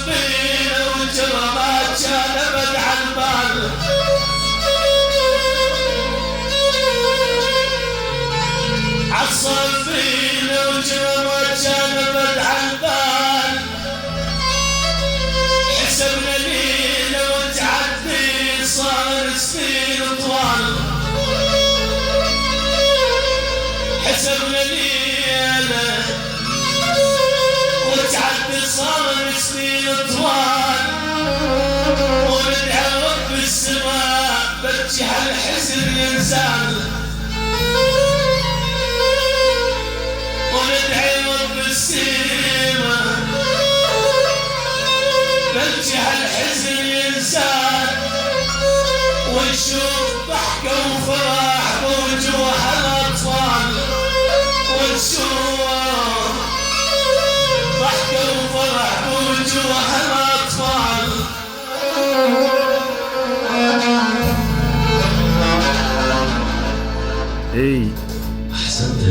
عالصبينا والجرامات كان ابد عالبال عالصبينا والجرامات كان ابد عالبال حسبنا ليلة وتعدي صار سنين طوال حسبنا ليلة وتعدي صار سنين طوال وندعي رب السماء بجح الحزن ينزال وندعي رب السماء بجح الحزن ينزال ونشوف ضحكة وفرح بوجوه الأطفال ونشوف ضحكة وفرح بوجوه الأطفال اي أحسنت.